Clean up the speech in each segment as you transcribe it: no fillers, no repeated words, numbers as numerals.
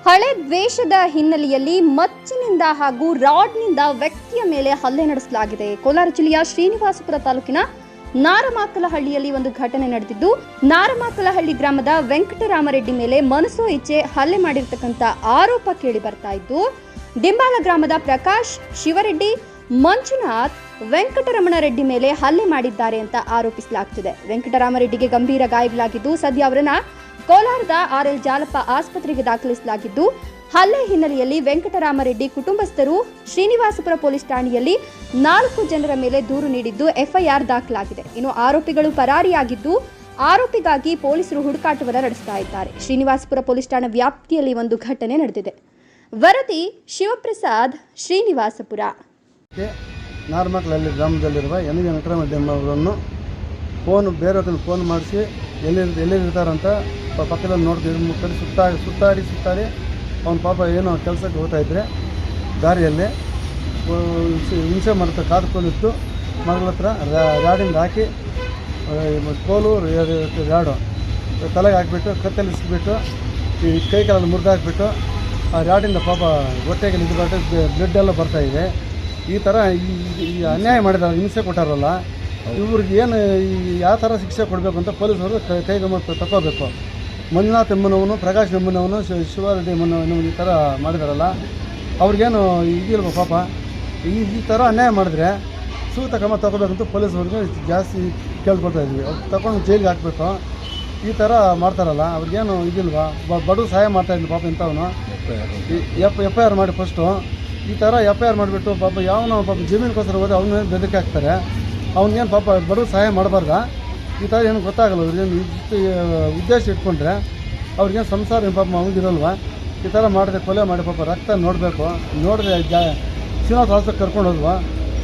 ಹಳೆ ದ್ವೇಷದ ಹಿನ್ನೆಲೆಯಲ್ಲಿ ಮಚ್ಚಿನಿಂದ ಹಾಗೂ ರಾಡ್ನಿಂದ ವ್ಯಕ್ತಿಯ ಮೇಲೆ ಹಲ್ಲೆ ನಡೆಸಲಾಗಿದೆ. ಕೋಲಾರ ಜಿಲ್ಲೆಯ ಶ್ರೀನಿವಾಸಪುರ ತಾಲೂಕಿನ ನಾರಮಾಕಲಹಳ್ಳಿಯಲ್ಲಿ ಒಂದು ಘಟನೆ ನಡೆದಿದ್ದು, ನಾರಮಾಕಲಹಳ್ಳಿ ಗ್ರಾಮದ ವೆಂಕಟರಾಮರೆಡ್ಡಿ ಮೇಲೆ ಮನಸೋ ಇಚ್ಛೆ ಹಲ್ಲೆ ಮಾಡಿರ್ತಕ್ಕಂಥ ಆರೋಪ ಕೇಳಿ ಬರ್ತಾ ಇದ್ದು, ಡಿಂಬಾಲ ಗ್ರಾಮದ ಪ್ರಕಾಶ್, ಶಿವರೆಡ್ಡಿ, ಮಂಜುನಾಥ್ ವೆಂಕಟರಮಣರೆಡ್ಡಿ ಮೇಲೆ ಹಲ್ಲೆ ಮಾಡಿದ್ದಾರೆ ಅಂತ ಆರೋಪಿಸಲಾಗುತ್ತಿದೆ. ವೆಂಕಟರಾಮರೆಡ್ಡಿಗೆ ಗಂಭೀರ ಗಾಯಗಳಾಗಿದ್ದು, ಸದ್ಯ ಅವರನ್ನ ಕೋಲಾರದ ಆರ್ಎಲ್ ಜಾಲಪ್ಪ ಆಸ್ಪತ್ರೆಗೆ ದಾಖಲಿಸಲಾಗಿದ್ದು, ಹಲ್ಲೆ ಹಿನ್ನೆಲೆಯಲ್ಲಿ ವೆಂಕಟರಾಮರೆಡ್ಡಿ ಕುಟುಂಬಸ್ಥರು ಶ್ರೀನಿವಾಸಪುರ ಪೊಲೀಸ್ ಠಾಣೆಯಲ್ಲಿ 4 ಜನರ ಮೇಲೆ ದೂರು ನೀಡಿದ್ದು ಎಫ್ಐಆರ್ ದಾಖಲಾಗಿದೆ. ಇನ್ನು ಆರೋಪಿಗಳು ಪರಾರಿಯಾಗಿದ್ದು, ಆರೋಪಿಗಾಗಿ ಪೊಲೀಸರು ಹುಡುಕಾಟವನ್ನು ನಡೆಸ್ತಾ ಇದ್ದಾರೆ. ಶ್ರೀನಿವಾಸಪುರ ಪೊಲೀಸ್ ಠಾಣಾ ವ್ಯಾಪ್ತಿಯಲ್ಲಿ ಒಂದು ಘಟನೆ ನಡೆದಿದೆ. ವರದಿ ಶಿವಪ್ರಸಾದ್, ಶ್ರೀನಿವಾಸಪುರ. ನಾರಮಾಕಲಹಳ್ಳಿ ಗ್ರಾಮದಲ್ಲಿರುವ ವೆಂಕಟರಾಮರೆಡ್ಡಿ ಅವರನ್ನು ಬೇರೆಯವ್ರನ್ನ ಫೋನ್ ಮಾಡಿಸಿ ಎಲ್ಲಿರ್ತಾರಂತ ಪಕ್ಕದಲ್ಲಿ ನೋಡ್ತಿದ್ರು. ಸುತ್ತಾಡಿ ಅವನ ಪಾಪ ಏನೋ ಕೆಲಸಕ್ಕೆ ಹೋಗ್ತಾ ಇದ್ದರೆ ದಾರಿಯಲ್ಲಿ ಹಿಂಸೆ ಮಾಡ್ತಾ ಕಾದ್ಕೊಂಡಿತ್ತು. ಮಗಳ ಹತ್ರ ರಾಡಿಂದ ಹಾಕಿ ಕೋಲು ರಾಡು ತಲೆಗೆ ಹಾಕಿಬಿಟ್ಟು ಕತ್ತಲಿಸ್ಬಿಟ್ಟು ಈ ಕೈ ಕಾಲಲ್ಲಿ ಮುರಿದು ಹಾಕಿಬಿಟ್ಟು ಆ ರಾಡಿಂದ ಪಾಪ ಹೊಟ್ಟೆಗೆ ಇದ್ಬಿಟ್ಟು ಬ್ಲಡ್ ಎಲ್ಲ ಬರ್ತಾಯಿದೆ. ಈ ಥರ ಈ ಅನ್ಯಾಯ ಮಾಡಿದಾರೆ, ಹಿಂಸೆ ಕೊಟ್ಟಾರಲ್ಲ, ಇವ್ರಿಗೆ ಏನು ಯಾವ ಥರ ಶಿಕ್ಷೆ ಕೊಡಬೇಕು ಅಂತ ಪೊಲೀಸರು ಕೈಗಮ ತಗೋಬೇಕು. ಮಂಜುನಾಥ್ ಎಂಬನವನು, ಪ್ರಕಾಶ್ ಎಂಬನವನು, ಶಿವರೆಡ್ಡಿ ಎಂಬನವನು ಈ ಥರ ಮಾಡಿದಾರಲ್ಲ, ಅವ್ರಿಗೇನು ಇದಿಲ್ವ ಪಾಪ. ಈ ಥರ ಅನ್ಯಾಯ ಮಾಡಿದ್ರೆ ಸೂಕ್ತ ಕ್ರಮ ತಗೋಬೇಕಂತ ಪೊಲೀಸವ್ರಿಗೆ ಜಾಸ್ತಿ ಕೇಳ್ಕೊಳ್ತಾ ಇದ್ವಿ. ಅವ್ರು ತಗೊಂಡು ಜೈಲಿಗೆ ಹಾಕಬೇಕು. ಈ ಥರ ಮಾಡ್ತಾರಲ್ಲ, ಅವ್ರಿಗೇನು ಇದಿಲ್ವಾ? ಬಡವ್ರು ಸಹಾಯ ಮಾಡ್ತಾಯಿದ್ವಿ ಪಾಪ ಇಂಥವನು. ಎಫ್.ಐ.ಆರ್ ಮಾಡಿ ಫಸ್ಟು. ಈ ಥರ ಎಫ್.ಐ.ಆರ್ ಮಾಡಿಬಿಟ್ಟು ಪಾಪ ಯಾವನೋ ಪಾಪ ಜಮೀನಿಗೋಸ್ಕರ ಹೋದರೆ ಅವನ್ನ ಬೆದರಿಕೆ ಹಾಕ್ತಾರೆ. ಅವ್ನಿಗೇನು ಪಾಪ ಬಡವ್ರು ಸಹಾಯ ಮಾಡಬಾರ್ದ? ಈ ಥರ ಏನು ಗೊತ್ತಾಗಲ್ಲ. ಅವ್ರಿಗೇನು ಇಷ್ಟು ಉದ್ದೇಶ ಇಟ್ಕೊಂಡ್ರೆ ಅವ್ರಿಗೇನು ಸಂಸಾರ ಏನು ಪಾಪ ಅವನಿಗಿರಲ್ವ? ಈ ಥರ ಮಾಡಿದ್ರೆ ಕೊಲೆ ಮಾಡಿ ಪಾಪ ರಕ್ತ ನೋಡಬೇಕು. ನೋಡಿದ್ರೆ ಶ್ರೀನಿವಾಸ ಹಾಸ್ಪಿಟ್ಲ್ ಕರ್ಕೊಂಡು ಹೋದ್ವಾ,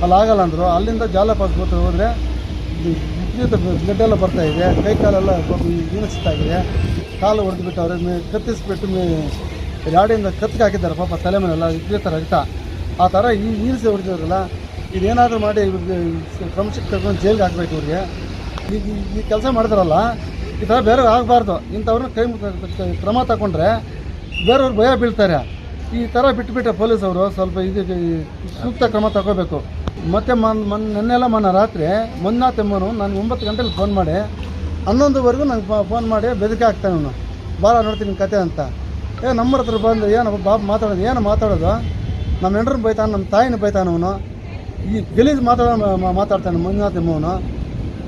ಅಲ್ಲಿ ಆಗಲ್ಲ ಅಂದರು. ಅಲ್ಲಿಂದ ಜಾಲಪ್ಪ ಆಸ್ಪತ್ರೆಗೆ ಹೋದರೆ ವಿದ್ಯುತ್ ಬ್ಲಡ್ಡೆಲ್ಲ ಬರ್ತಾಯಿದೆ, ಕೈ ಕಾಲೆಲ್ಲ ಪಾಪ ಯೂನಿಸಿತಾಗಿದೆ, ಕಾಲು ಹೊಡೆದ್ಬಿಟ್ಟು ಅವ್ರಿಗೆ ಕತ್ತಿಸ್ಬಿಟ್ಟು ರಾಡಿಂದ ಕತ್ತಿಗೆ ಹಾಕಿದ್ದಾರೆ ಪಾಪ ತಲೆ ಮೇಲೆಲ್ಲ ವಿದ್ಯುತ್ ರಕ್ತ. ಆ ಥರ ಈರಿಸಿ ಹೊಡೆದಿದ್ರಲ್ಲ, ಇದೇನಾದರೂ ಮಾಡಿ ಇವ್ರಿಗೆ ಕ್ರಮಶಿಕ್ಷೆ ತಗೊಂಡು ಜೈಲಿಗೆ ಹಾಕಬೇಕು. ಇವ್ರಿಗೆ ಈ ಕೆಲಸ ಮಾಡಿದಾರಲ್ಲ, ಈ ಥರ ಬೇರೆಯವ್ರು ಆಗಬಾರ್ದು. ಇಂಥವ್ರನ್ನ ಕ್ರಮ ತಗೊಂಡ್ರೆ ಬೇರೆಯವ್ರು ಭಯ ಬೀಳ್ತಾರೆ. ಈ ಥರ ಬಿಟ್ಟುಬಿಟ್ರೆ ಪೊಲೀಸವರು ಸ್ವಲ್ಪ ಇದಕ್ಕೆ ಸೂಕ್ತ ಕ್ರಮ ತಗೋಬೇಕು. ಮತ್ತು ನೆನ್ನೆಲ್ಲ ರಾತ್ರಿ ಮಂಜುನಾಥ್ ಎಂಬನು ನನಗೆ 9 ಗಂಟೆಲಿ ಫೋನ್ ಮಾಡಿ 11ವರೆಗೂ ನನಗೆ ಫೋನ್ ಮಾಡಿ ಬೆದರಿಕೆ ಹಾಕ್ತಾನೆ. ಅವನು ಭಾಳ ನೋಡ್ತೀನಿ ನಿಮ್ಮ ಕತೆ ಅಂತ. ನಮ್ಮರ ಹತ್ರ ಬಂದು ಏನು ಬಾಬು ಮಾತಾಡೋದು ನಮ್ಮ ಹೆಂಡ್ರನ್ನ ಬೈತಾನೆ, ನಮ್ಮ ತಾಯಿನ ಬೈತಾನೆ. ಅವನು ಈ ಗಲೀಜು ಮಾತಾಡ್ತಾನೆ ಮಂಜುನಾಥ್ ಎಂಬವನು.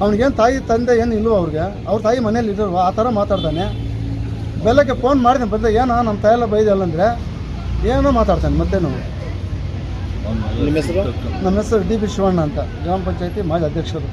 ಅವ್ನಿಗೇನು ತಾಯಿ ತಂದೆ ಏನು ಇಲ್ವೋ, ಅವ್ರಿಗೆ ಅವ್ರ ತಾಯಿ ಮನೇಲಿ ಇರೋಲ್ವ, ಆ ಥರ ಮಾತಾಡ್ತಾನೆ. ಬೆಲ್ಲಕ್ಕೆ ಫೋನ್ ಮಾಡಿದೆ ಬಂದೆ, ಏನೋ ನಮ್ಮ ತಾಯೆಲ್ಲ ಬೈದಲ್ಲ ಅಂದರೆ ಏನೋ ಮಾತಾಡ್ತಾನೆ. ಮತ್ತೇನು? ನಮ್ಮ ಹೆಸರು ಡಿ.ಬಿ. ಶಿವಣ್ಣ ಅಂತ, ಗ್ರಾಮ ಪಂಚಾಯತಿ ಮಾಜಿ ಅಧ್ಯಕ್ಷರು.